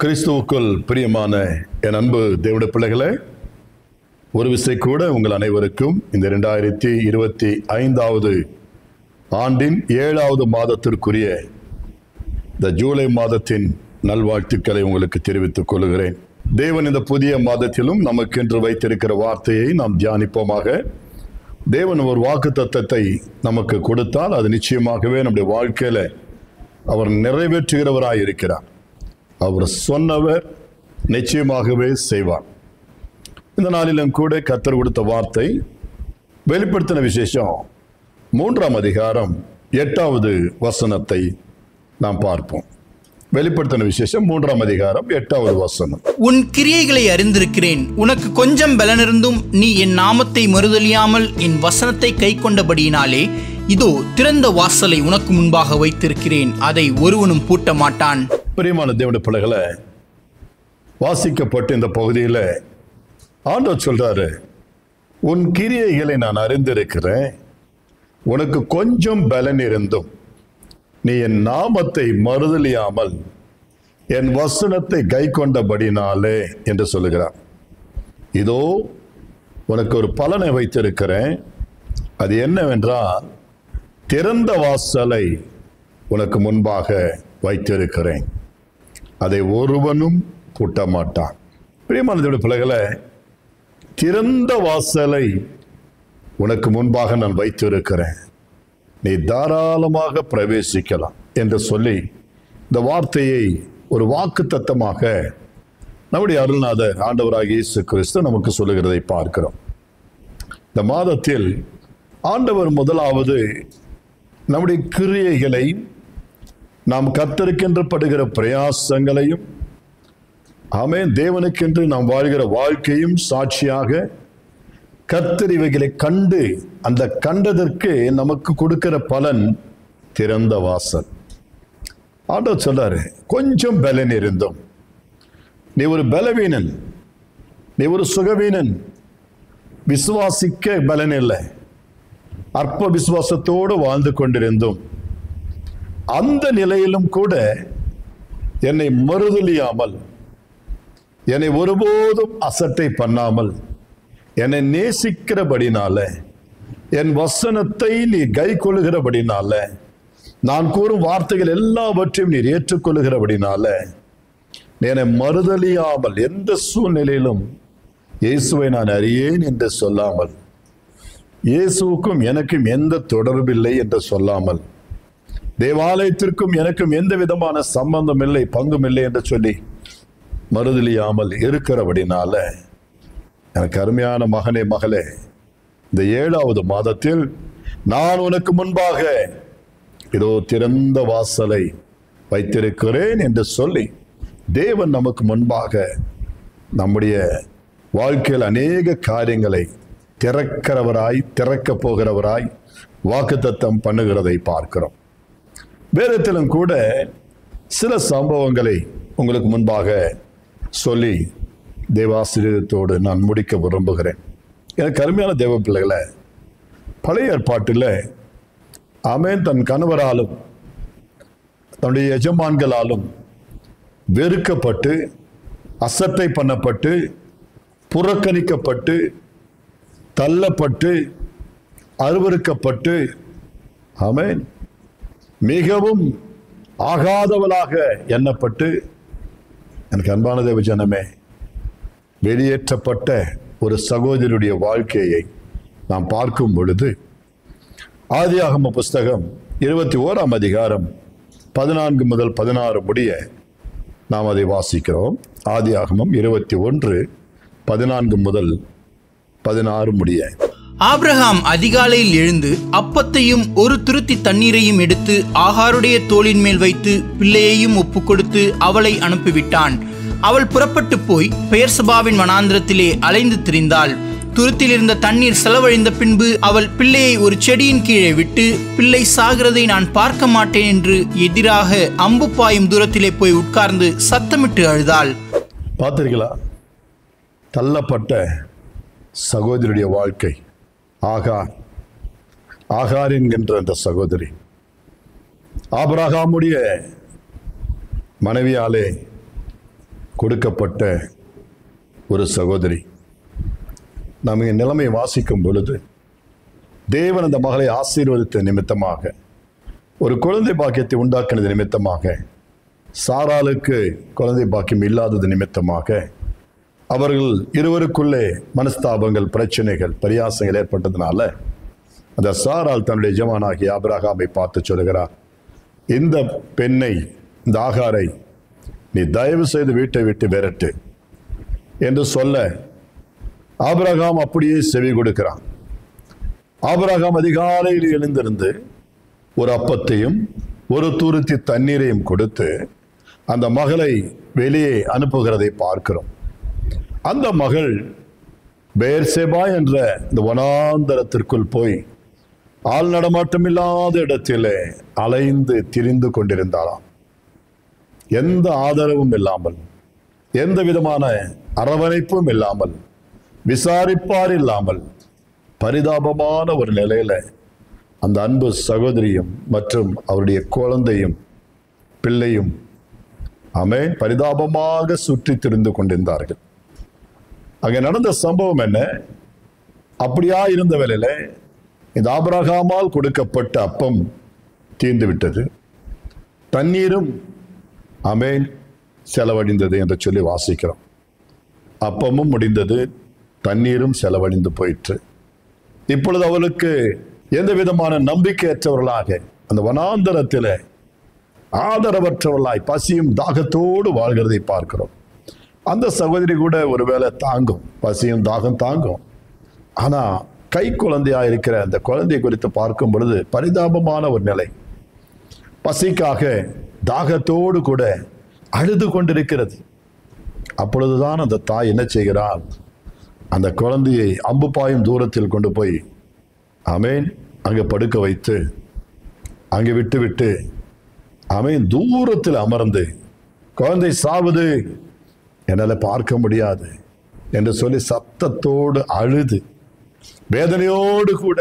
கிறிஸ்துவுக்குள் பிரியமான என் அன்பு தேவனுடைய பிள்ளைகளே, ஒரு விசை கூட உங்கள் அனைவருக்கும் இந்த 2025 ஆண்டின் 7வது மாதத்திற்குரிய இந்த ஜூலை மாதத்தின் நல்வாழ்த்துக்களை உங்களுக்கு தெரிவித்துக் கொள்கிறேன். தேவன் இந்த புதிய மாதத்திலும் நமக்கென்று வைத்திருக்கிற வார்த்தையை நாம் தியானிப்போமாக. தேவன் ஒரு வாக்குத்தத்தத்தை நமக்கு கொடுத்தால் அது நிச்சயமாகவே நம்முடைய வாழ்க்கையில அவர் நிறைவேற்றுகிறவராய் இருக்கிறார். அவர் சொன்னவர் நிச்சயமாகவே செய்வார். இந்த நாளிலும் கூட கர்த்தர் கொடுத்த வார்த்தை வெளிப்படுத்தின விசேஷம் 3ஆம் அதிகாரம் 8வது வசனத்தை நாம் பார்ப்போம். வெளிப்படுத்தின விசேஷம் 3ஆம் அதிகாரம் 8வது வசனம். உன் கிரியைகளை அறிந்திருக்கிறேன், உனக்கு கொஞ்சம் பலனிருந்தும் நீ என் நாமத்தை மறுதலியாமல் என் வசனத்தை கை கொண்டபடியினாலே இதோ திறந்த வாசலை உனக்கு முன்பாக வைத்திருக்கிறேன், அதை ஒருவனும் பூட்ட மாட்டான். பிரியமான தேவனுடைய பிள்ளைகளை, வாசிக்கப்பட்ட இந்த பகுதியில் ஆண்டவர் சொல்றாரு, உன் கிரியைகளை நான் அறிந்திருக்கிறேன், உனக்கு கொஞ்சம் பலன் இருந்தும் நீ என் நாமத்தை மறுதலியாமல் என் வசனத்தை கை கொண்டபடினாலே என்று சொல்லுகிறார். இதோ உனக்கு ஒரு பலனை வைத்திருக்கிறேன், அது என்னவென்றால் திறந்த வாசலை உனக்கு முன்பாக வைத்திருக்கிறேன், அதை ஒருவனும் பூட்ட மாட்டான். பிரியமான பிள்ளைகளை, திறந்த வாசலை உனக்கு முன்பாக நான் வைத்திருக்கிறேன், நீ தாராளமாக பிரவேசிக்கலாம் என்று சொல்லி இந்த வார்த்தையை ஒரு வாக்குத்தத்தமாக நம்முடைய அருள்நாதர் ஆண்டவராகிய இயேசு கிறிஸ்து நமக்கு சொல்லுகிறதை பார்க்கிறோம். இந்த மாதத்தில் ஆண்டவர் முதலாவது நம்முடைய கிரியைகளை, நாம் கர்த்தருக்கென்று படுகிற பிரயாசங்களையும், ஆமென், தேவனுக்கென்று நாம் வாழ்கிற வாழ்க்கையும் சாட்சியாக கர்த்தர் இவைகளை கண்டு அந்த கண்டதற்கு நமக்கு கொடுக்கிற பலன் திறந்த வாசல். ஆண்டவர் சொல்றாரு, கொஞ்சம் பலன் இருந்தும் நீ ஒரு பலவீனன், நீ ஒரு சுகவீனன், விசுவாசிக்க பலன் இல்லை, அற்ப விசுவாசத்தோடு வாழ்ந்து கொண்டிருந்தும் அந்த நிலையிலும் கூட என்னை மறுதலியாமல், என்னை ஒருபோதும் அசட்டை பண்ணாமல், என்னை நேசிக்கிறபடினால, என் வசனத்தை நீ கை கொள்ளுகிறபடினால, நான் கூறும் வார்த்தைகள் எல்லாவற்றையும் நீர் ஏற்றுக்கொள்ளுகிறபடினால, என்னை மறுதலியாமல், எந்த சூழ்நிலையிலும் இயேசுவை நான் அறியேன் என்று சொல்லாமல், இயேசுவுக்கும் எனக்கும் எந்த தொடர்பில்லை என்று சொல்லாமல், தேவாலயத்திற்கும் எனக்கும் எந்த விதமான சம்பந்தம் இல்லை, பங்கும் இல்லை என்று சொல்லி மறுதலியாமல் இருக்கிறபடினால, எனக்கு அருமையான மகனே மகளே, இந்த 7வது மாதத்தில் நான் உனக்கு முன்பாக இதோ திறந்த வாசலை வைத்திருக்கிறேன் என்று சொல்லி தேவன் நமக்கு முன்பாக நம்முடைய வாழ்க்கையில் அநேக காரியங்களை திறக்கிறவராய், திறக்க போகிறவராய் வாக்குத்தத்தம் பண்ணுகிறதை பார்க்கிறோம். வேதத்திலும் கூட சில சம்பவங்களை உங்களுக்கு முன்பாக சொல்லி தேவாசிரியத்தோடு நான் முடிக்க விரும்புகிறேன். எனக்கு அருமையான தேவ பிள்ளைகளை, பழைய ஏற்பாட்டில் ஆமென், தன் கணவராலும் தன்னுடைய எஜமான்களாலும் வெறுக்கப்பட்டு, அசட்டை பண்ணப்பட்டு, புறக்கணிக்கப்பட்டு, தள்ளப்பட்டு, அருவருக்கப்பட்டு, ஆமென், மிகவும் ஆகாதவளாக எண்ணப்பட்டு, எனக்கு அன்பான தேவ ஜனமே, வெளியேற்றப்பட்ட ஒரு சகோதரியுடைய வாழ்க்கையை நாம் பார்க்கும் பொழுது, ஆதியாகம புஸ்தகம் 21ஆம் அதிகாரம் 14 முதல் 16 முடிய நாம் அதை வாசிக்கிறோம். ஆதியாகமம் 21 14 முதல் 16 முடிய. ஆபிரகாம் அதிகாலையில் எழுந்து அப்பத்தையும் ஒரு துருத்தி தண்ணீரையும் எடுத்து ஆகாருடைய தோளின் மேல் வைத்து பிள்ளையையும் ஒப்புக்கொடுத்து அவளை அனுப்பிவிட்டான். அவள் புறப்பட்டு போய் பெயர்சபாவின் வனாந்திரத்திலே அலைந்து திரிந்தாள். துருத்தில் இருந்த தண்ணீர் செலவழிந்த பின்பு அவள் பிள்ளையை ஒரு செடியின் கீழே விட்டு, பிள்ளை சாகிறதை நான் பார்க்க மாட்டேன் என்று எதிராக அம்பு பாயும் தூரத்திலே போய் உட்கார்ந்து சத்தமிட்டு அழுதாள். பார்த்தீர்களா? தள்ளப்பட்ட சகோதரியுடைய வாழ்க்கை. ஆகார் என்கின்ற அந்த சகோதரி ஆபிரகாமுடைய மனைவியாலே கொடுக்கப்பட்ட ஒரு சகோதரி. நாம் இங்கே நிலைமை வாசிக்கும் பொழுது தேவன் அந்த மகளை ஆசீர்வதித்த நிமித்தமாக, ஒரு குழந்தை பாக்கியத்தை உண்டாக்கினது நிமித்தமாக, சாராளுக்கு குழந்தை பாக்கியம் இல்லாதது நிமித்தமாக அவர்கள் இருவருக்குள்ளே மனஸ்தாபங்கள், பிரச்சனைகள், பரியாசங்கள் ஏற்பட்டதுனால அந்த சாராள் தன்னுடைய எஜமானாகிய ஆபிரகாமை பார்த்து சொல்லுகிறார், இந்த பெண்ணை, இந்த ஆகாரை நீ தயவு செய்து வீட்டை விட்டு விரட்டு என்று சொல்ல ஆபிரகாம் அப்படியே செவி கொடுக்கிறான். ஆபிரகாம் அதிகாலையில் எழுந்திருந்து ஒரு அப்பத்தையும் ஒரு துருத்தி தண்ணீரையும் கொடுத்து அந்த மகளை வெளியே அனுப்புகிறதை பார்க்கிறோம். அந்த மகள் பெயர்செபா என்ற இந்த வனாந்தரத்திற்குள் போய் ஆள் நடமாட்டம் இல்லாத இடத்திலே அலைந்து திரிந்து கொண்டிருந்தாளாம். எந்த ஆதரவும் இல்லாமல், எந்த விதமான அரவணைப்பும் இல்லாமல், விசாரிப்பார் இல்லாமல், பரிதாபமான ஒரு நிலையில அந்த அன்பு சகோதரியும் மற்றும் அவருடைய குழந்தையும் பிள்ளையும் பரிதாபமாக சுற்றி திரிந்து கொண்டிருந்தார்கள். அங்கே நடந்த சம்பவம் என்ன? அப்படியா இருந்த வேளையில இந்த ஆபிரகாமால் கொடுக்கப்பட்ட அப்பம் தீர்ந்து விட்டது, தண்ணீரும் செலவழிந்தது என்று சொல்லி வாசிக்கிறோம். அப்பமும் முடிந்தது, தண்ணீரும் செலவழிந்து போயிற்று. இப்பொழுது அவளுக்கு எந்த விதமான நம்பிக்கையற்றவர்களாக அந்த வனாந்தரத்தில் ஆதரவற்றவர்களாய் பசியும் தாகத்தோடு வாழ்கிறதை பார்க்கிறோம். அந்த சகோதரி கூட ஒருவேளை தாங்கும், பசியும் தாகம் தாங்கும். ஆனா கை குழந்தையா இருக்கிற அந்த குழந்தையை குறித்து பார்க்கும் பொழுது பரிதாபமான ஒரு நிலை. பசிக்காக தாகத்தோடு கூட அழுது கொண்டிருக்கிறது. அப்பொழுதுதான் அந்த தாய் என்ன செய்கிறாள்? அந்த குழந்தையை அம்பு பாயும் தூரத்தில் கொண்டு போய் அங்கே படுக்க வைத்து அங்கே விட்டு தூரத்தில் அமர்ந்து, குழந்தை சாவுது, என்னால் பார்க்க முடியாது என்று சொல்லி சத்தத்தோடு அழுது வேதனையோடு கூட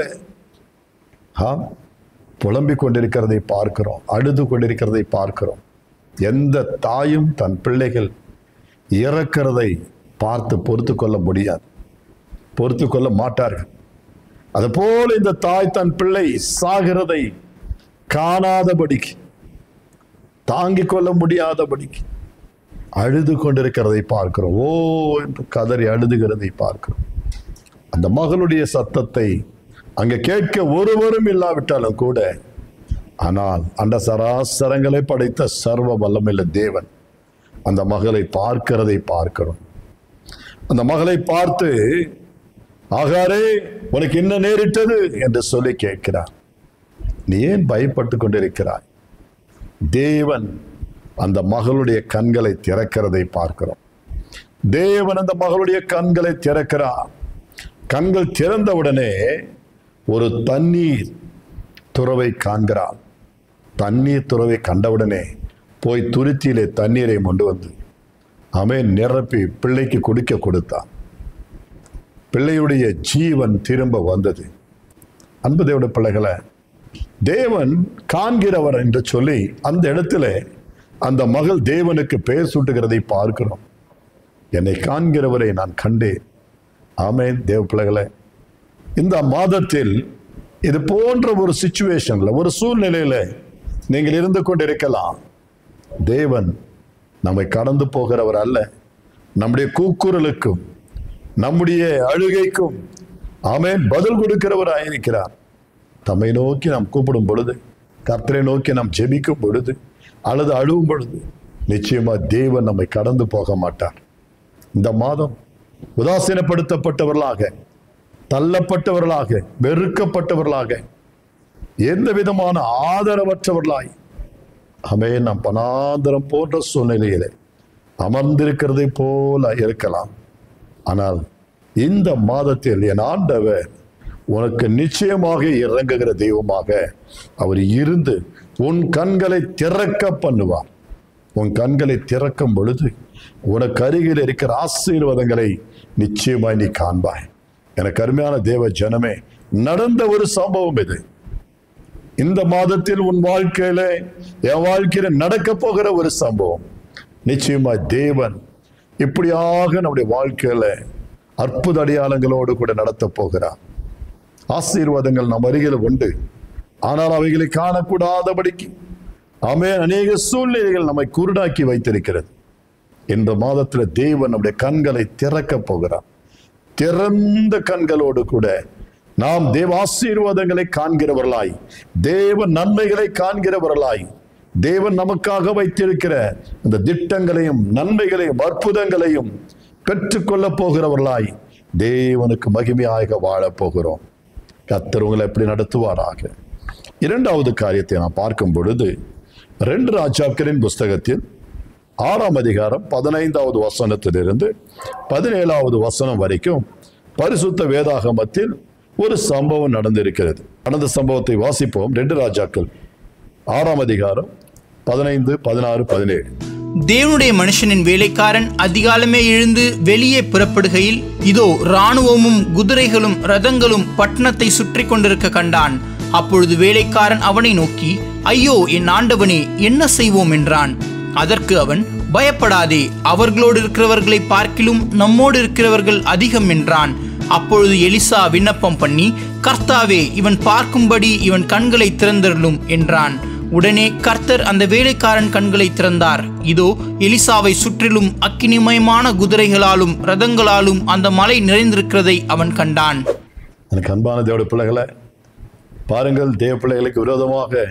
புலம்பிக் கொண்டிருக்கிறதை பார்க்கிறோம், அழுது கொண்டிருக்கிறதை பார்க்கிறோம். எந்த தாயும் தன் பிள்ளைகள் இறக்கிறதை பார்த்து பொறுத்து கொள்ள முடியாது, பொறுத்து கொள்ள மாட்டார்கள். அதுபோல இந்த தாய் தன் பிள்ளை சாகிறதை காணாதபடிக்கு, தாங்கிக் கொள்ள முடியாதபடிக்கு அழுது கொண்டிருக்கிறதை பார்க்கிறோம். ஓ என்று கதறி அழுதுகிறதை பார்க்கிறோம். அந்த மகளுடைய சத்தத்தை அங்கே கேட்க ஒருவரும் இல்லாவிட்டாலும் கூட, ஆனால் அந்த சராசரங்களை படைத்த சர்வ வல்லமையுள்ள தேவன் அந்த மகளை பார்க்கிறதை பார்க்கிறோம். அந்த மகளை பார்த்து, ஆகாரே உனக்கு என்ன நேரிட்டது என்று சொல்லி கேட்கிறார். நீ ஏன் பயப்பட்டு கொண்டிருக்கிறாய்? தேவன் அந்த மகளுடைய கண்களை திறக்கிறதை பார்க்கிறோம். தேவன் அந்த மகளுடைய கண்களை திறக்கிறார். கண்கள் திறந்தவுடனே ஒரு தண்ணீர் துறவை காண்கிறார். தண்ணீர் துறவை கண்டவுடனே போய் துருத்தியிலே தண்ணீரை கொண்டு வந்து நிரப்பி பிள்ளைக்கு குடிக்க கொடுத்தார். பிள்ளையுடைய ஜீவன் திரும்ப வந்தது. அன்பு தேவனுடைய பிள்ளைகளை, தேவன் காண்கிறவர் என்று சொல்லி அந்த இடத்துல அந்த மகள் தேவனுக்கு பெயர் சூட்டுகிறதை பார்க்கிறோம். என்னை காண்கிறவரை நான் கண்டேன். தேவ பிள்ளைகளை, இந்த மாதத்தில் இது போன்ற ஒரு சிச்சுவேஷன்ல, ஒரு சூழ்நிலையில நீங்கள் இருந்து கொண்டிருக்கலாம். தேவன் நம்மை கடந்து போகிறவர் அல்ல. நம்முடைய கூக்குரலுக்கும் நம்முடைய அழுகைக்கும் பதில் கொடுக்கிறவராயிருக்கிறார். தம்மை நோக்கி நாம் கூப்பிடும் பொழுது, கர்த்தரை நோக்கி நாம் ஜெபிக்கும் பொழுது அல்லது அழுவும் பொழுது நிச்சயமா தேவன் நம்மை கடந்து போக மாட்டார். இந்த மாதம் உதாசீனப்படுத்தப்பட்டவர்களாக, தள்ளப்பட்டவர்களாக, வெறுக்கப்பட்டவர்களாக, எந்த விதமான ஆதரவற்றவர்களாய் நாம் பனாந்தரம் போன்ற சூழ்நிலையிலே அமர்ந்திருக்கிறதை போல இருக்கலாம். ஆனால் இந்த மாதத்தில் என் ஆண்டவர் உனக்கு நிச்சயமாக இறங்குகிற தெய்வமாக அவர் இருந்து உன் கண்களை திறக்க பண்ணுவார். உன் கண்களை திறக்கும் பொழுது உனக்கு அருகில் இருக்கிற ஆசீர்வாதங்களை நிச்சயமாய் நீ காண்பாய். எனக்கு அருமையான தேவ ஜனமே, நடந்த ஒரு சம்பவம் இது. இந்த மாதத்தில் உன் வாழ்க்கையில, என் வாழ்க்கையில நடக்க போகிற ஒரு சம்பவம். நிச்சயமா தேவன் இப்படியாக நம்முடைய வாழ்க்கையில அற்புத அடையாளங்களோடு கூட நடத்த போகிறார். ஆசீர்வாதங்கள் நம் அருகில் உண்டு. ஆனால் அவைகளை காணக்கூடாதபடிக்கு ஆமென் அநேக சூழ்நிலைகள் நம்மை குருடாக்கி வைத்திருக்கிறது. இந்த மாதத்தில் தேவன் நம்முடைய கண்களை திறக்க போகிறார். திறந்த கண்களோடு கூட நாம் தேவ ஆசீர்வாதங்களை காண்கிறவர்களாய், தேவ நன்மைகளை காண்கிறவர்களாய், தேவன் நமக்காக வைத்திருக்கிற இந்த திட்டங்களையும் நன்மைகளையும் அற்புதங்களையும் பெற்றுக்கொள்ள போகிறவர்களாய் தேவனுக்கு மகிமையாக வாழ போகிறோம். கர்த்தர் உங்களை எப்படி நடத்துவாராக. இரண்டாவது காரியத்தை நாம் பார்க்கும் பொழுது 2 ராஜாக்களின் புஸ்தகத்தில் 6ஆம் அதிகாரம் 15வது வசனத்திலிருந்து 17வது வசனம் வரைக்கும் பரிசுத்த வேதாகமத்தில் ஒரு சம்பவம் நடந்திருக்கிறது. அந்த சம்பவத்தை வாசிப்போம். 2 ராஜாக்கள் 6ஆம் அதிகாரம் 15, 16, 17. தேவனுடைய மனுஷனின் வேலைக்காரன் அதிகாலமே எழுந்து வெளியே புறப்படுகையில், இதோ இராணுவமும் குதிரைகளும் ரதங்களும் பட்டணத்தை சுற்றி கொண்டிருக்க கண்டான். அப்பொழுது வேலைக்காரன் அவனை நோக்கி, ஐயோ என் ஆண்டவனே, என்ன செய்வோம் என்றான். அதற்கு அவன், பயப்படாதே, அவர்களோடு இருக்கிறவர்களை பார்க்கிலும் நம்மோடு இருக்கிறவர்கள் அதிகம் என்றான். அப்பொழுது எலிசா விண்ணப்பம் பண்ணி, கர்த்தாவே, இவன் பார்க்கும்படி இவன் கண்களை திறந்தருளும் என்றான். உடனே கர்த்தர் அந்த வேலைக்காரன் கண்களை திறந்தார். இதோ எலிசாவை சுற்றிலும் அக்கினிமயமான குதிரைகளாலும் ரதங்களாலும் அந்த மலை நிறைந்திருக்கிறதை அவன் கண்டான். எனக்கு அன்பான தேவ பிள்ளைகளை பாருங்கள். தேவ பிள்ளைகளுக்கு விரோதமாக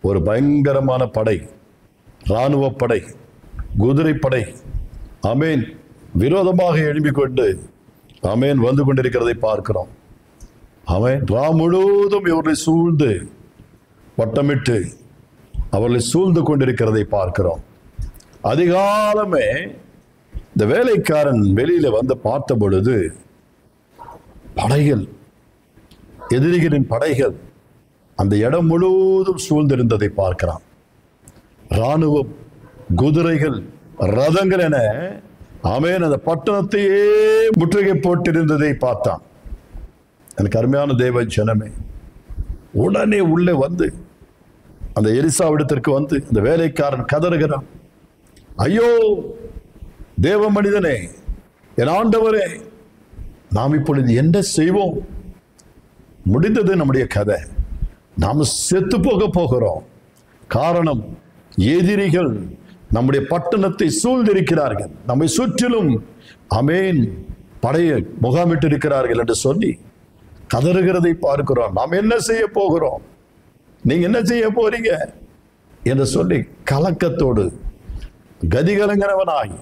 ஒரு பயங்கரமான படை, இராணுவ படை, குதிரை படை ஆமென் விரோதமாக எழும்பிக் கொண்டு ஆமென் வந்து கொண்டிருக்கிறதை பார்க்கிறோம். ஆமென் ராம் முழுவதும் இவர்களை சூழ்ந்து வட்டமிட்டு அவர்களை சூழ்ந்து கொண்டிருக்கிறதை பார்க்கிறோம். அதிகாலமே இந்த வேலைக்காரன் வெளியில வந்து பார்த்த பொழுது படைகள், எதிரிகளின் படைகள் அந்த இடம் முழுவதும் சூழ்ந்திருந்ததை பார்க்கிறான். இராணுவம், குதிரைகள், ரதங்கள் என ஆமென் அந்த பட்டணத்தையே முற்றுகை போட்டிருந்ததை பார்த்தான். எனக்கு அருமையான தேவ ஜனமே, உடனே உள்ளே வந்து அந்த எலிசாவிடத்திற்கு வந்து அந்த வேலைக்காரன் கதறுகிறான். ஐயோ தேவ மனிதனே, என் ஆண்டவரே, நாம் இப்பொழுது என்ன செய்வோம்? முடிந்தது நம்முடைய கதை. நாம் செத்து போக போகிறோம். காரணம், எதிரிகள் நம்முடைய பட்டணத்தை சூழ்ந்திருக்கிறார்கள், நம்மை சுற்றிலும் ஆமென் படையை முகாமிட்டு இருக்கிறார்கள் என்று சொல்லி கதறுகிறதை பார்க்கிறோம். நாம் என்ன செய்ய போகிறோம்? நீங்க என்ன செய்ய போறீங்க என்று சொல்லி கலக்கத்தோடு கதிகலங்கிறவனாய்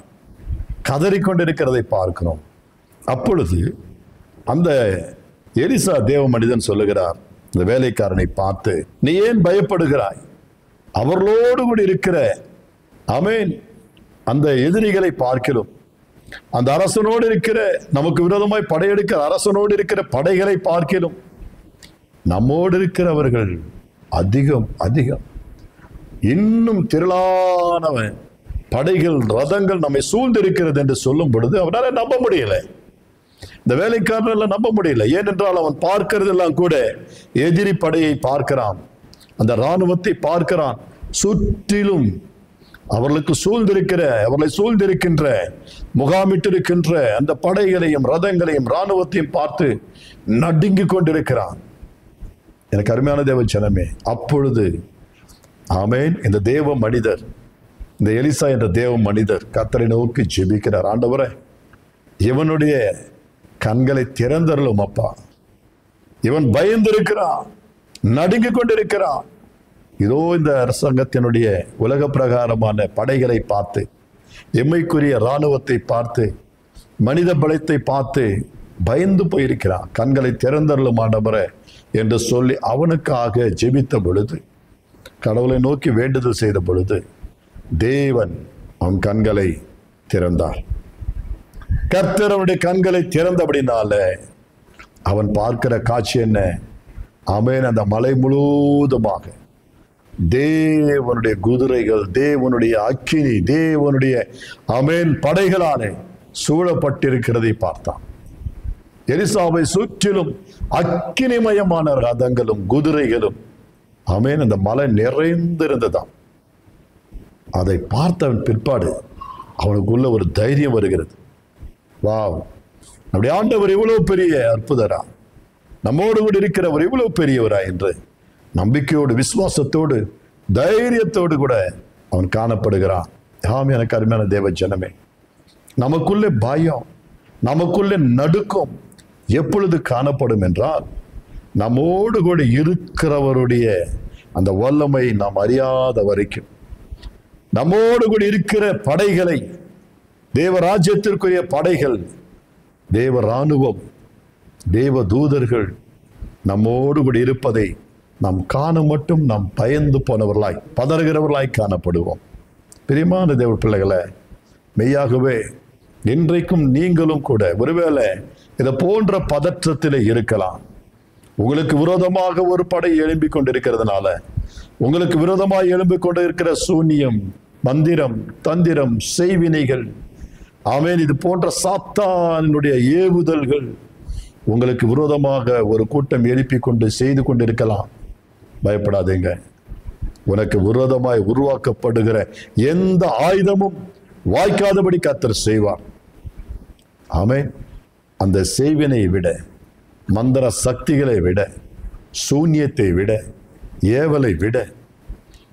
கதறிக்கொண்டிருக்கிறதை பார்க்கிறோம். அப்பொழுது அந்த எலிசா தேவ மனிதன் சொல்லுகிறார் இந்த வேலைக்காரனை பார்த்து, நீ ஏன் பயப்படுகிறாய்? அவர்களோடு கூட இருக்கிற ஆமென் அந்த எதிரிகளை பார்க்கிறோம், அந்த அரசனோடு இருக்கிற, நமக்கு விரோதமாய் படையெடுக்கிற அரசனோடு இருக்கிற படைகளை பார்க்கிறோம், நம்மோடு இருக்கிறவர்கள் அதிகம் அதிகம், இன்னும் திரளானவன் படைகள் ரதங்கள் நம்மை சூழ்ந்திருக்கிறது என்று சொல்லும் பொழுது அவனால் நம்ப முடியல. இந்த வேலைக்காரன் நம்ப முடியல. ஏனென்றால் அவன் பார்க்கிறதெல்லாம் கூட எதிரி படையை பார்க்கிறான், அந்த இராணுவத்தை பார்க்கிறான். சுற்றிலும் அவர்களுக்கு அவர்களை சூழ்ந்திருக்கின்ற முகாமிட்டிருக்கின்ற அந்த படைகளையும் ரதங்களையும் இராணுவத்தையும் பார்த்து நடுங்கிக் கொண்டிருக்கிறான். எனக்கு அருமையான தேவ ஜனமே, அப்பொழுது ஆமென் இந்த தேவ மனிதர், இந்த எலிசா என்ற தேவ மனிதர் கர்த்தரை நோக்கி ஜெபிக்கிறார். ஆண்டவரே, இவனுடைய கண்களை திறந்தருளும் அப்பா, இவன் பயந்திருக்கிறான், நடுங்கிக் கொண்டிருக்கிறான். இதோ இந்த அரசாங்கத்தினுடைய உலக பிரகாரமான படைகளை பார்த்து, எம்மைக்குரிய இராணுவத்தை பார்த்து, மனித பலத்தை பார்த்து பயந்து போயிருக்கிறான். கண்களை திறந்தருளும் ஆண்டவரே என்று சொல்லி அவனுக்காக ஜெபித்த பொழுது, கடவுளை நோக்கி வேண்டுதல் செய்த பொழுது தேவன் அவன் கண்களை திறந்தார். கர்த்தர் அவனுடைய கண்களை திறந்தபடினால அவன் பார்க்கிற காட்சி என்ன? ஆமென் அந்த மலை முழுவதுமாக தேவனுடைய குதிரைகள், தேவனுடைய அக்கினி, தேவனுடைய ஆமென் படைகளாலே சூழப்பட்டிருக்கிறதை பார்த்தான். எலிசாவை சுற்றிலும் அக்கினிமயமான ரதங்களும் குதிரைகளும் ஆமென் அந்த மலை நிறைந்திருந்ததாம். அதை பார்த்தவன் பிற்பாடு அவனுக்குள்ள ஒரு தைரியம் வருகிறது. வாவ், நம்முடைய ஆண்டவர் இவ்வளவு பெரிய அற்புதரா, நம்மோடு கூட இருக்கிறவர் இவ்வளவு பெரியவரா என்று நம்பிக்கையோடு, விசுவாசத்தோடு, தைரியத்தோடு கூட அவன் காணப்படுகிறான். ஆம், எனக்கு அருமையான தேவ ஜனமே, நமக்குள்ளே பயம், நமக்குள்ளே நடுக்கம் எப்பொழுது காணப்படும் என்றால், நம்மோடு கூட இருக்கிறவருடைய அந்த வல்லமை நாம் அறியாத வரைக்கும், நம்மோடு கூட இருக்கிற படைகளை, தேவ ராஜ்யத்திற்குரிய படைகள், தேவ ராணுவம், தேவ தூதர்கள் நம்மோடு கூட இருப்பதை நாம் காண மட்டும் நாம் பயந்து போனவர்களாய், பதறுகிறவர்களாய் காணப்படுவோம். பிரியமான தேவ பிள்ளைகளை, மெய்யாகவே இன்றைக்கும் நீங்களும் கூட ஒருவேளை இதை போன்ற பதற்றத்திலே இருக்கலாம். உங்களுக்கு விரோதமாக ஒரு படை எழும்பிக் கொண்டிருக்கிறதுனால, உங்களுக்கு விரோதமாக எழும்பிக் கொண்டு இருக்கிற சூனியம், மந்திரம், தந்திரம், செய்வினைகள், ஆமென், இது போன்ற சாத்தானுடைய ஏவுதல்கள் உங்களுக்கு விரோதமாக ஒரு கூட்டம் எழுப்பிக் கொண்டு செய்து கொண்டிருக்கலாம். பயப்படாதீங்க. உனக்கு விரோதமாய் உருவாக்கப்படுகிற எந்த ஆயுதமும் வாய்க்காதபடி கர்த்தர் செய்வார். ஆமென். அந்த செய்வினை விட, மந்திர சக்திகளை விட, சூன்யத்தை விட, ஏவலை விட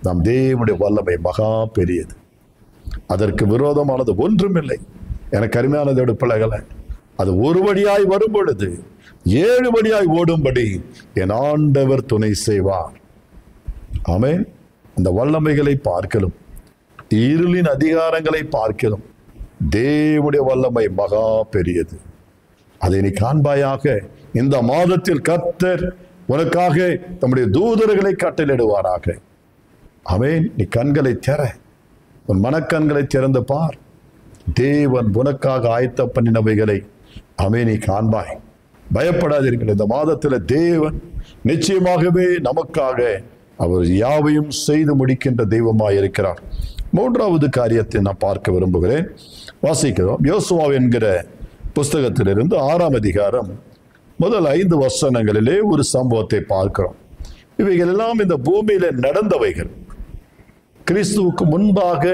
நம் தேவனுடைய வல்லமை மகா பெரியது. அதற்கு விரோதமானது ஒன்றுமில்லை. எனக்கு அருமையானதோட பிள்ளைகளை, அது ஒரு வழியாய் வரும் பொழுது 7 வழியாய் ஓடும்படி என் ஆண்டவர் துணை செய்வார். ஆமென். அந்த வல்லமைகளை பார்க்கலும், இருளின் அதிகாரங்களை பார்க்கலும் தேவனுடைய வல்லமை மகா பெரியது. அதை நீ காண்பாயாக. இந்த மாதத்தில் கர்த்தர் உனக்காக தம்முடைய தூதர்களை கட்டளையிடுவாராக. ஆமென். நீ கண்களை திற, உன் மனக்கண்களை திறந்து பார். தேவன் உனக்காக ஆயத்த பண்ணினவைகளை ஆமென் நீ காண்பாய். பயப்படாதீர்கள். இந்த மாதத்தில் தேவன் நிச்சயமாகவே நமக்காக அவர் யாவையும் செய்து முடிக்கின்ற தெய்வமாய் இருக்கிறார். 3வது காரியத்தை நான் பார்க்க விரும்புகிறேன். வாசிக்கிறோம். யோசுவா என்கிற புஸ்தகத்திலிருந்து 6ஆம் அதிகாரம் முதல் 5 வசனங்களிலே ஒரு சம்பவத்தை பார்க்கிறோம். இவைகள் எல்லாம் இந்த பூமியில நடந்தவைகள். கிறிஸ்துவுக்கு முன்பாக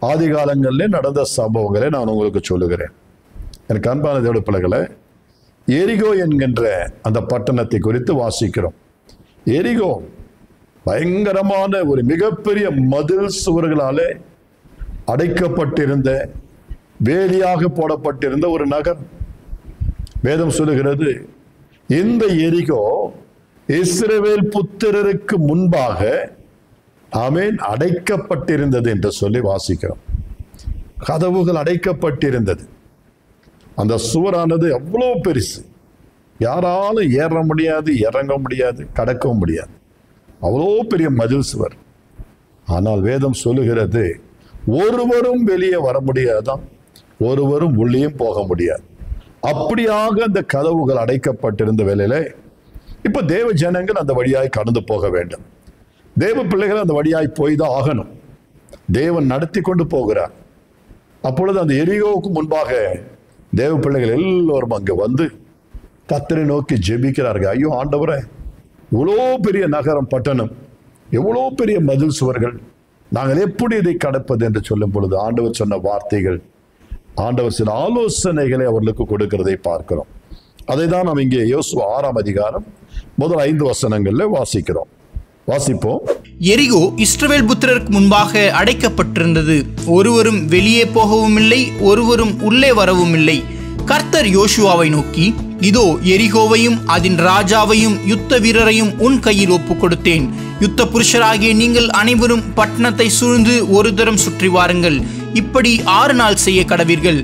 ஆதி காலங்களிலே நடந்த சம்பவங்களை நான் உங்களுக்கு சொல்லுகிறேன். எனக்கு அன்பான தேவ பிள்ளைகளை, எரிகோ என்கின்ற அந்த பட்டணத்தை குறித்து வாசிக்கிறோம். எரிகோ பயங்கரமான ஒரு மிகப்பெரிய மதில் சுவர்களாலே அடைக்கப்பட்டிருந்த, வேலியாக போடப்பட்டிருந்த ஒரு நகர். வேதம் சொல்லுகிறது, இந்த எரிகோ இஸ்ரவேல் புத்திரருக்கு முன்பாக ஆமென் அடைக்கப்பட்டிருந்தது என்று சொல்லி வாசிக்கிறோம். கதவுகள் அடைக்கப்பட்டிருந்தது. அந்த சுவரானது அவ்வளோ பெருசு, யாராலும் ஏற முடியாது, இறங்க முடியாது, கடக்கவும் முடியாது. அவ்வளோ பெரிய மதில் சுவர். ஆனால் வேதம் சொல்லுகிறது, ஒருவரும் வெளியே வர முடியாதான், ஒருவரும் உள்ளேயும் போக முடியாது. அப்படியாக அந்த கதவுகள் அடைக்கப்பட்டிருந்த வேளையில இப்ப தேவ ஜனங்கள் அந்த வழியாய் கடந்து போக வேண்டும். தேவ பிள்ளைகள் அந்த வழியாய் போய் தான் ஆகணும். தேவன் நடத்தி கொண்டு போகிறார். அப்பொழுது அந்த எரிகோவுக்கு முன்பாக தேவ பிள்ளைகள் எல்லோரும் அங்கே வந்து கர்த்தரை நோக்கி ஜெபிக்கிறார்கள். ஐயோ ஆண்டவரே, இவ்வளோ பெரிய நகரம், பட்டணம், எவ்வளோ பெரிய மதில் சுவர்கள், நாங்கள் எப்படி இதை கடப்பது என்று சொல்லும் பொழுது ஆண்டவர் சொன்ன வார்த்தைகள், ஆண்டவர் சில ஆலோசனைகளை அவர்களுக்கு கொடுக்கிறதை பார்க்கிறோம். அதை தான் நாம் இங்கே யோசுவா 6ஆம் அதிகாரம் முதல் 5 வசனங்கள்ல வாசிக்கிறோம். வாசிப்போம். எரிகோ இஸ்ரவேல் புத்திரருக்கு முன்பாக அடைக்கப்பட்டிருந்தது. ஒருவரும் வெளியே போகவும் இல்லை, ஒருவரும் உள்ளே வரவும் இல்லை. கர்த்தர் யோசுவாவை நோக்கி, இதோ எரிகோவையும் அதன் ராஜாவையும் யுத்த வீரரையும் உன் கையில் ஒப்புக் கொடுத்தேன். யுத்த புருஷராகிய நீங்கள் அனைவரும் பட்டணத்தை சூழ்ந்து ஒரு தரம் சுற்றி வாருங்கள். இப்படி 6 நாள் செய்ய கடவீர்கள்.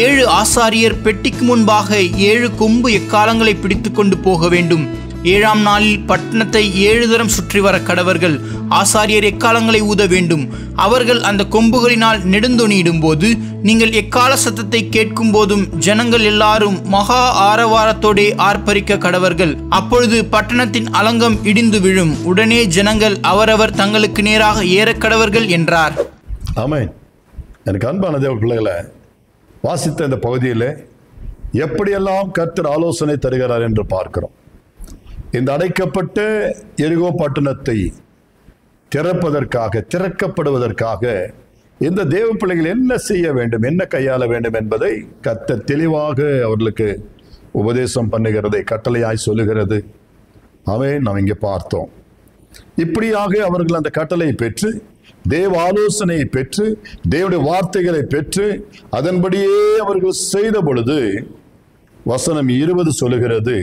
7 ஆசாரியர் பெட்டிக்கு முன்பாக 7 கொம்பு எக்காலங்களை பிடித்து கொண்டு போக வேண்டும். 7ஆம் நாளில் பட்டணத்தை 7 தரம் சுற்றி வர கடவர்கள். ஆசாரியர் எக்காலங்களை ஊத வேண்டும். அவர்கள் அந்த கொம்புகளினால் நெடுந்தொணியிடும் போது நீங்கள் எக்கால சத்தத்தை கேட்கும் போதும் ஜனங்கள் எல்லாரும் மகா ஆரவாரத்தோடே ஆர்ப்பரிக்க கடவர்கள். அப்பொழுது பட்டணத்தின் அலங்கம் இடிந்து விழும். உடனே ஜனங்கள் அவரவர் தங்களுக்கு நேராக ஏற கடவர்கள் என்றார். ஆமென். எனக்கு அன்பான தேவ பிள்ளைகளை, வாசித்த இந்த பகுதியில் எப்படியெல்லாம் கர்த்தர் ஆலோசனை தருகிறார் என்று பார்க்கிறோம். இந்த அடைக்கப்பட்ட எரிகோ பட்டணத்தை திறப்பதற்காக, திறக்கப்படுவதற்காக இந்த தேவ பிள்ளைகள் என்ன செய்ய வேண்டும், என்ன கையாள வேண்டும் என்பதை கர்த்தர் தெளிவாக அவர்களுக்கு உபதேசம் பண்ணுகிறதை கட்டளையாய் சொல்லுகிறது. நாம் இங்கே பார்த்தோம். இப்படியாக அவர்கள் அந்த கட்டளையை பெற்று, தேவ ஆலோசனையை பெற்று, தேவனுடைய வார்த்தைகளை பெற்று, அதன்படியே அவர்கள் செய்த பொழுது வசனம் 20 சொல்லுகிறது.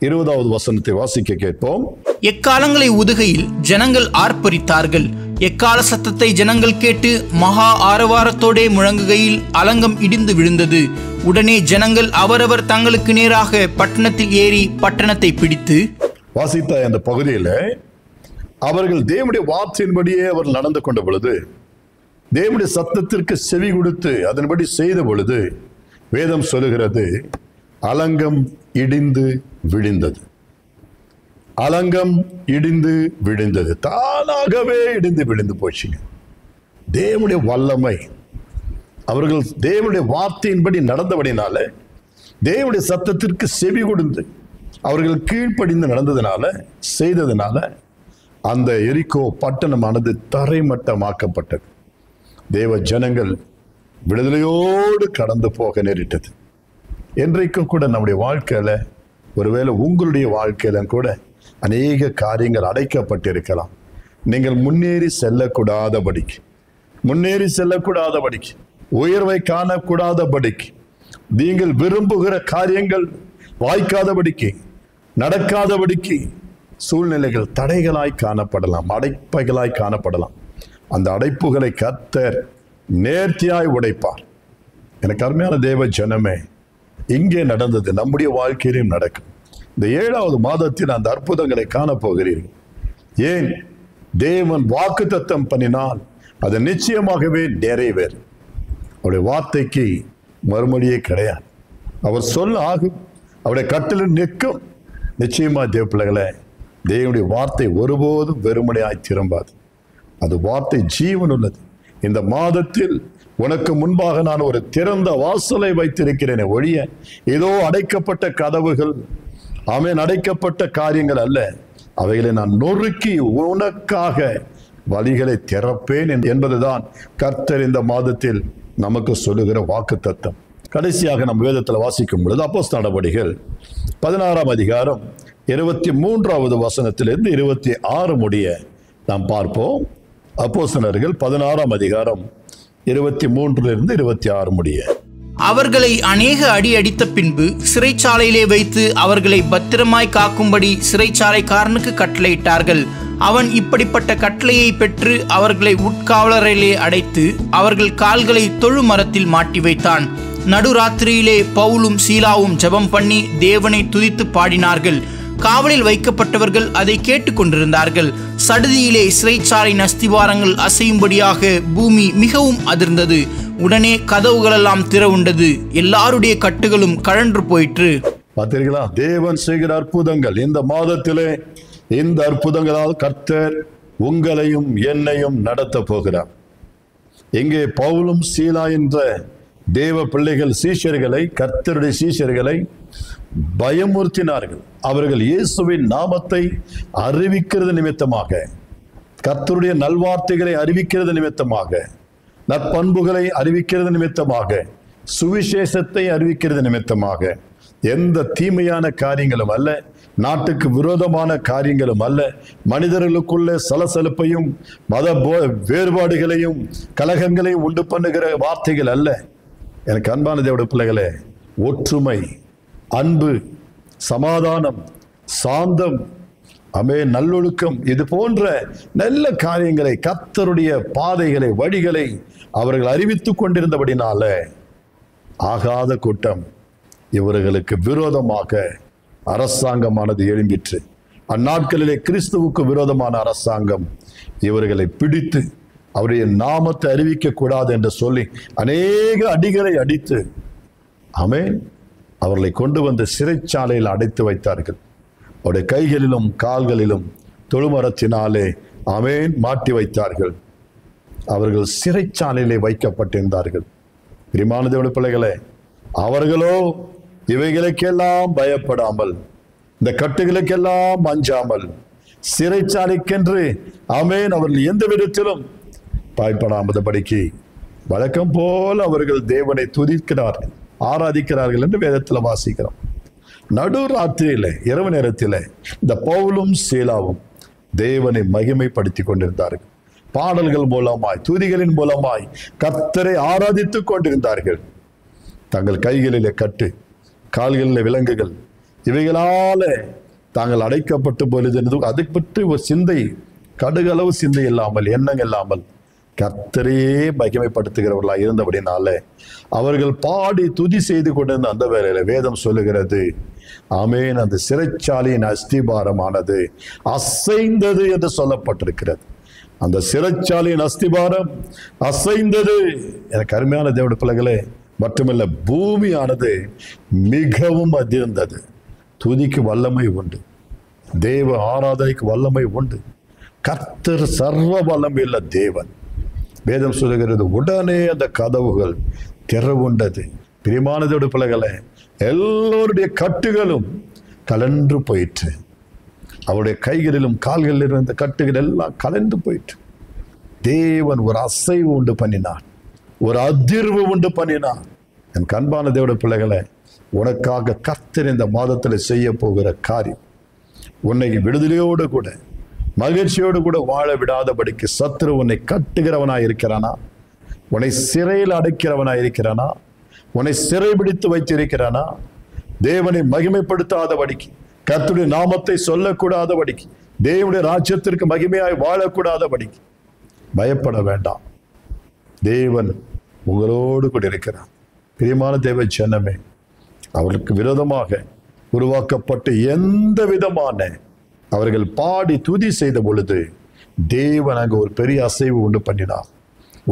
20வது வசனத்தை வாசிக்க கேட்போம். எக்காலங்களை ஊதுகையில் ஜனங்கள் ஆர்ப்பரித்தார்கள். எக்கால சத்தத்தை ஜனங்கள் கேட்டு மகா ஆரவாரத்தோடே முழங்குகையில் அலங்கம் இடிந்து விழுந்தது. உடனே ஜனங்கள் அவரவர் தங்களுக்கு நேராக பட்டணத்தில் ஏறி பட்டணத்தை பிடித்து, வாசித்த அந்த பகுதியில் அவர்கள் தேவனுடைய வார்த்தையின்படியே அவர் நடந்து கொண்ட பொழுது, தேவனுடைய சத்தத்திற்கு செவி கொடுத்து அதன்படி செய்த பொழுது வேதம் சொல்லுகிறது, அலங்கம் இடிந்து விழுந்தது. அலங்கம் இடிந்து விழுந்தது. தானாகவே இடிந்து விழுந்து போச்சுங்க. தேவனுடைய வல்லமை, அவர்கள் தேவனுடைய வார்த்தையின்படி நடந்தபடினால, தேவனுடைய சத்தத்திற்கு செவி கொடுத்து அவர்கள் கீழ்ப்படிந்து நடந்ததுனால, செய்ததுனால அந்த எரிகோ பட்டணமானது தரைமட்டமாக்கப்பட்டது. தேவ ஜனங்கள் விடுதலையோடு கடந்து போக நேரிட்டது. என்றைக்கும் கூட நம்முடைய வாழ்க்கையில, ஒருவேளை உங்களுடைய வாழ்க்கையில கூட அநேக காரியங்கள் அடைக்கப்பட்டிருக்கலாம். நீங்கள் முன்னேறி செல்லக்கூடாதபடிக்கு, உயர்வை காணக்கூடாதபடிக்கு, நீங்கள் விரும்புகிற காரியங்கள் வாய்க்காதபடிக்கு, நடக்காதபடிக்கு சூழ்நிலைகள் தடைகளாய் காணப்படலாம், அடைப்புகளாய் காணப்படலாம். அந்த அடைப்புகளை கர்த்தர் நேர்த்தியாய் உடைப்பார். எனக்கு அருமையான தேவ ஜனமே, இங்கே நடந்தது நம்முடைய வாழ்க்கையிலும் நடக்கும். இந்த 7வது மாதத்தில் அந்த அற்புதங்களை காணப்போகிறீர்கள். ஏன்? தேவன் வாக்குத்தத்தம் பண்ணினால் அது நிச்சயமாகவே நிறைவேறும். அவருடைய வார்த்தைக்கு மறுமொழியே கிடையாது. அவர் சொல்ல ஆகும், அவருடைய கட்டளை நிற்கும். நிச்சயமா தேவ பிள்ளைகளே, தேவனுடைய வார்த்தை ஒருபோதும் வெறுமனையாய் திரும்பாது. அது வார்த்தை ஜீவன் உள்ளது. இந்த மாதத்தில் உனக்கு முன்பாக நான் ஒரு திறந்த வாசலை வைத்திருக்கிறேன் ஒழிய ஏதோ அடைக்கப்பட்ட கதவுகள், அடைக்கப்பட்ட காரியங்கள் அல்ல. அவைகளை நான் நொறுக்கி உனக்காக வழிகளை திறப்பேன் என்பதுதான் கர்த்தர் இந்த மாதத்தில் நமக்கு சொல்லுகிற வாக்குத்தத்தம். கடைசியாக நம் வேதத்தில் வாசிக்கும் பொழுது அப்போஸ்தலர் நடபடிகள் 16ஆம் அதிகாரம் 23வது வசனத்திலிருந்து 26 முடிய நாம் பார்ப்போம். அப்போஸ்தலர்கள் 16ஆம் அதிகாரம் 23லிருந்து 26 முடிய. அவர்களை அநேக அடி அடித்த பின்பு சிறைச்சாலையிலே வைத்து அவர்களை பத்திரமாய் காக்கும்படி சிறைச்சாலைக்காரனுக்கு கட்டளையிட்டார்கள். அவன் இப்படிப்பட்ட கட்டளையை பெற்று அவர்களை உட்காவலரிலே அடைத்து அவர்கள் கால்களை தொழு மரத்தில் மாட்டி வைத்தான். நடுராத்திரியிலே பவுலும் சீலாவும் ஜெபம் பண்ணி தேவனை துதித்து பாடினார்கள். காவலில் வைக்கப்பட்டவர்கள் அதை கேட்டுக்கொண்டிருந்தார்கள். சடுதியிலே சிறைச்சாலை அஸ்திவாரங்கள் அசையும்படியாக பூமி மிகவும் அதிர்ந்தது. உடனே கதவுகளெல்லாம் திறவுண்டது. எல்லாருடைய கட்டுகளும் கழன்று போயிற்று. பார்த்தீர்களா? தேவன் செய்கிற அற்புதங்கள். இந்த மாதத்திலே இந்த அற்புதங்களால் கர்த்தர் உங்களையும் என்னையும் நடத்த போகிறார். எங்கே பவுலும் சீலா என்ற தேவ பிள்ளைகள் சீஷர்களை, கர்த்தருடைய சீஷர்களை பயமுறுத்தினார்கள். அவர்கள் இயேசுவின் நாமத்தை அறிவிக்கிறது நிமித்தமாக, கர்த்தருடைய நல்வார்த்தைகளை அறிவிக்கிறது நிமித்தமாக, நற்பண்புகளை அறிவிக்கிறது நிமித்தமாக, சுவிசேஷத்தை அறிவிக்கிறது நிமித்தமாக, எந்த தீமையான காரியங்களும் அல்ல, நாட்டுக்கு விரோதமான காரியங்களும் அல்ல, மனிதர்களுக்குள்ள சலசலப்பையும் மத வேறுபாடுகளையும் கலகங்களையும் உண்டு பண்ணுகிற வார்த்தைகள் அல்ல. எனக்கு அன்பான தேவனுடைய பிள்ளைகளே, ஒற்றுமை, அன்பு, சமாதானம், சாந்தம், நல்லொழுக்கம், இது போன்ற நல்ல காரியங்களை, கர்த்தருடைய பாதைகளை, வழிகளை அவர்கள் அறிவித்துக் கொண்டிருந்தபடினால ஆகாத கூட்டம் இவர்களுக்கு விரோதமாக அரசாங்கமானது எழும்பிற்று. அந்நாட்களிலே கிறிஸ்துவுக்கு விரோதமான அரசாங்கம் இவர்களை பிடித்து அவருடைய நாமத்தை அறிவிக்க கூடாது என்று சொல்லி அநேக அடிகளை அடித்து அவர்களை கொண்டு வந்து சிறைச்சாலையில் அடைத்து வைத்தார்கள். அவருடைய கைகளிலும் கால்களிலும் தொழுமரத்தினாலே மாட்டி வைத்தார்கள். அவர்கள் சிறைச்சாலையிலே வைக்கப்பட்டிருந்தார்கள். பிரியமான தேவனுடைய பிள்ளைகளே, அவர்களோ இவைகளுக்கெல்லாம் பயப்படாமல், இந்த கட்டுகளுக்கெல்லாம் அஞ்சாமல், சிறைச்சாலைக்கென்று அவர்கள் எந்த விதத்திலும் பயப்படாமதபடிக்கு வழக்கம் போல அவர்கள் தேவனை துதிக்கிறார்கள், ஆராதிக்கிறார்கள் என்று வேதத்தில் வாசிக்கிறோம். நடுராத்திரியில, இரவு நேரத்தில் இந்த பவுலும் சீலாவும் தேவனை மகிமைப்படுத்தி கொண்டிருந்தார்கள். பாடல்கள் மூலமாய், துதிகளின் மூலமாய் கர்த்தரை ஆராதித்துக் கொண்டிருந்தார்கள். தங்கள் கைகளிலே கட்டு, கால்களிலே விலங்குகள், இவைகளால தாங்கள் அடைக்கப்பட்டு பொழுது அதை பற்றி ஒரு சிந்தை, கடுகளவு சிந்தை இல்லாமல், எண்ணங்கள் இல்லாமல் கர்த்தரையே மகிமைப்படுத்துகிறவர்களாக இருந்தபடினால அவர்கள் பாடி துதி செய்து கொண்டிருந்த அந்த வேளையில வேதம் சொல்லுகிறது, ஆமென், அந்த சிறைச்சாலையின் அஸ்திபாரமானது அசைந்தது என்று சொல்லப்பட்டிருக்கிறது. அந்த சிறைச்சாலையின் அஸ்திபாரம் அசைந்தது. எனக்கு அருமையான தேவனுடைய பிள்ளைகளே, மட்டுமல்ல, பூமியானது மிகவும் அதிர்ந்தது. துதிக்கு வல்லமை உண்டு, தேவ ஆராதனைக்கு வல்லமை உண்டு. கர்த்தர் சர்வ வல்லமையுள்ள தேவன். வேதம் சொல்லுகிறது, உடனே அந்த கதவுகள் திறவுண்டது. பிரியமான தேவனுடைய பிள்ளைகளே, எல்லோருடைய கட்டுகளும் கலன்று போயிற்று. அவருடைய கைகளிலும் கால்களிலும் இருந்த கட்டுகள் எல்லாம் கலந்து போயிற்று. தேவன் ஒரு அசைவு உண்டு பண்ணினார், ஒரு அதிர்வு உண்டு பண்ணினார். என் கண்பான தேவனுடைய பிள்ளைகளை, உனக்காக கர்த்தர் இந்த மாதத்தில் செய்ய போகிற காரியம், உன்னை விடுதலையோடு கூட மகிழ்ச்சியோடு கூட வாழ விடாதபடிக்கு சத்துரு உன்னை கட்டுகிறவனாய் இருக்கிறானா? உன்னை சிறையில் அடைக்கிறவனாய் இருக்கிறானா? உன்னை சிறைபிடித்து வைத்திருக்கிறானா? தேவனை மகிமைப்படுத்தாதபடிக்கு, கர்த்தருடைய நாமத்தை சொல்லக்கூடாதபடிக்கு, தேவனுடைய ராஜ்யத்திற்கு மகிமையாய் வாழக்கூடாதபடிக்கு பயப்பட வேண்டாம். தேவன் உங்களோடு கூட இருக்கிறார். பிரியமான தேவ ஜனமே, அவர்களுக்கு விரோதமாக உருவாக்கப்பட்ட எந்த விதமான அவர்கள் பாடி துதி செய்த பொழுது தேவன் அங்கு ஒரு பெரிய அசைவு உண்டு பண்ணினார்.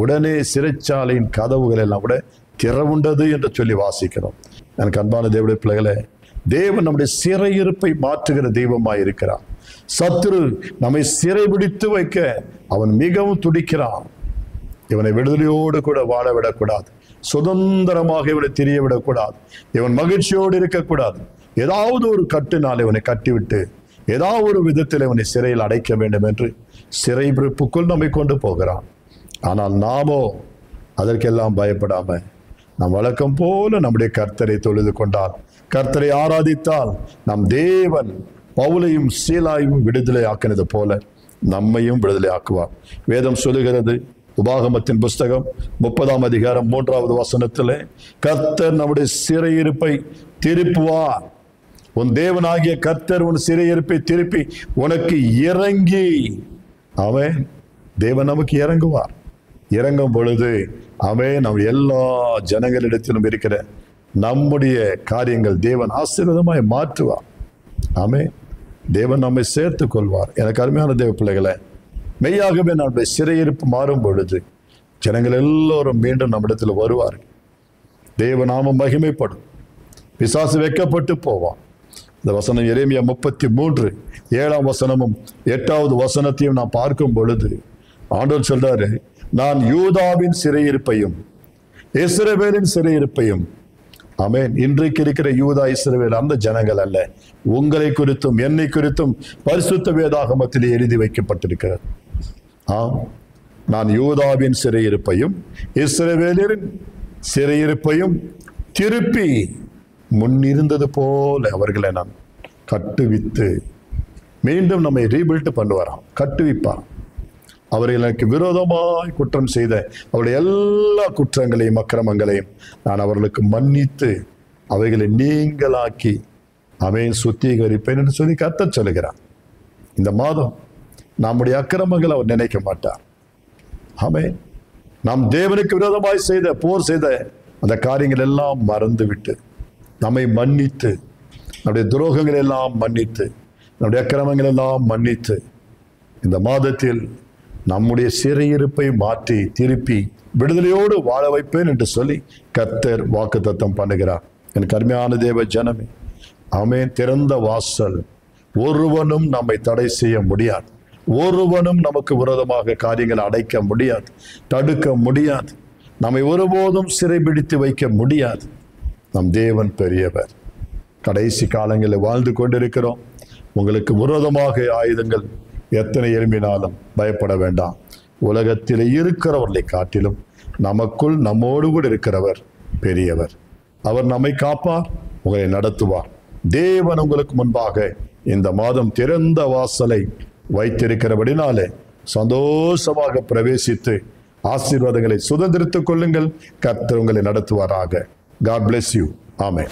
உடனே சிறைச்சாலையின் கதவுகள் எல்லாம் கூட திறவுண்டது என்று சொல்லி வாசிக்கிறோம். எனக்கு அன்பான தேவனுடைய பிள்ளைகளே, தேவன் நம்முடைய சிறையிருப்பை மாற்றுகிற தெய்வமாய் இருக்கிறார். சத்துரு நம்மை சிறைபிடித்து வைக்க அவன் மிகவும் துடிக்கிறான். இவனை விடுதலையோடு கூட வாழ விடக்கூடாது, சுதந்திரமாக இவனை தெரிய விடக்கூடாது, இவன் மகிழ்ச்சியோடு இருக்கக்கூடாது. ஏதாவது ஒரு கட்டுனால் இவனை கட்டிவிட்டு ஏதாவது ஒரு விதத்தில் இவனை சிறையில் அடைக்க வேண்டும் என்று சிறை பிடிப்புக்குள் நம்மை கொண்டு போகிறான். ஆனால் நாமோ அதற்கெல்லாம் பயப்படாம நாம் வழக்கம் போல நம்முடைய கர்த்தரை தொழுது கொண்டால், கர்த்தரை ஆராதித்தால், நம் தேவன் பவுலையும் சீலாயும் விடுதலை ஆக்கினது போல நம்மையும் விடுதலை ஆக்குவார். வேதம் சொல்லுகிறது, உபாகமத்தின் புஸ்தகம் 30ஆம் அதிகாரம் 3வது வசனத்திலே, கர்த்தர் நம்முடைய சிறையிருப்பை திருப்புவார். உன் தேவனாகிய கர்த்தர் உன் சிறையிருப்பை திருப்பி உனக்கு இறங்கி, அவன் தேவன் நமக்கு இறங்குவார். இறங்கும் பொழுது அவன் நம் எல்லா ஜனங்களிடத்திலும் இருக்கிற நம்முடைய காரியங்கள் தேவன் ஆசீர்வாதமாய் மாற்றுவார். ஆமென். தேவன் நம்மை சேர்த்துக் கொள்வார். எனக்கு அருமையான தேவ பிள்ளைகளை, மெய்யாகவே நம்முடைய சிறையிருப்பு மாறும் பொழுது ஜனங்கள் எல்லோரும் மீண்டும் நம்மிடத்தில் வருவார்கள். தேவ நாமம் மகிமைப்படும், பிசாசு வெட்கப்பட்டு போவான். இந்த வசனம் எரேமியா 33 7ஆம் வசனமும் 8வது வசனத்தையும் நான் பார்க்கும் பொழுது ஆண்டவர் சொல்றாரு, நான் யூதாவின் சிறையிருப்பையும் இஸ்ரவேலின் சிறையிருப்பையும், ஆமென், இன்றைக்கு இருக்கிற யூதா இஸ்ரவேல் அந்த ஜனங்கள் அல்ல, உங்களை குறித்தும் என்னை குறித்தும் பரிசுத்த வேதாகமத்திலே எழுதி வைக்கப்பட்டிருக்கிறது. நான் யூதாவின் சிறையிருப்பையும் இஸ்ரவேலின் சிறையிருப்பையும் திருப்பி முன்னிருந்தது போல அவர்களை நான் கட்டுவித்து, மீண்டும் நம்மை ரீபில்ட் பண்ணுவாராம், கட்டுவிப்பார். அவர்களுக்கு விரோதமாய் குற்றம் செய்த அவருடைய எல்லா குற்றங்களையும் அக்கிரமங்களையும் நான் அவர்களுக்கு மன்னித்து அவைகளை நீங்களாக்கி அவன் சுத்திகரிப்பேன் என்று சொல்லி கர்த்தர் சொல்லுகிறார். இந்த மாதம் நம்முடைய அக்கிரமங்களை அவர் நினைக்க மாட்டார். ஆமென். நாம் தேவனுக்கு விரோதமாய் செய்த போர் செய்த அந்த காரியங்கள் எல்லாம் மறந்து விட்டு நம்மை மன்னித்து, நம்முடைய துரோகங்கள் எல்லாம் மன்னித்து, நம்முடைய அக்கிரமங்கள் எல்லாம் மன்னித்து இந்த மாதத்தில் நம்முடைய சிறையிருப்பை மாற்றி திருப்பி விடுதலையோடு வாழ வைப்பேன் என்று சொல்லி கர்த்தர் வாக்குத்தத்தம் பண்ணுகிறார். எனக்கு அருமையான தேவ ஜனமே, ஆமென். திறந்த வாசல், ஒருவனும் நம்மை தடை செய்ய முடியாது, ஒருவனும் நமக்கு விரோதமாக காரியங்களை அடைக்க முடியாது, தடுக்க முடியாது, நம்மை ஒருபோதும் சிறைபிடித்து வைக்க முடியாது. நம் தேவன் பெரியவர். கடைசி காலங்களில் வாழ்ந்து கொண்டிருக்கிறோம். உங்களுக்கு விரோதமாக ஆயுதங்கள் எத்தனை எழும்பினாலும் பயப்பட வேண்டாம். உலகத்தில் இருக்கிறவர்களை காட்டிலும் நமக்குள் நம்மோடு கூட இருக்கிறவர் பெரியவர். அவர் நம்மை காப்பார், உங்களை நடத்துவார். தேவன் உங்களுக்கு முன்பாக இந்த மாதம் திறந்த வாசலை வைத்திருக்கிறபடினாலே சந்தோஷமாக பிரவேசித்து ஆசீர்வாதங்களை சுதந்திரித்துக் கொள்ளுங்கள். கர்த்தர் உங்களை நடத்துவாராக. God bless you. Amen.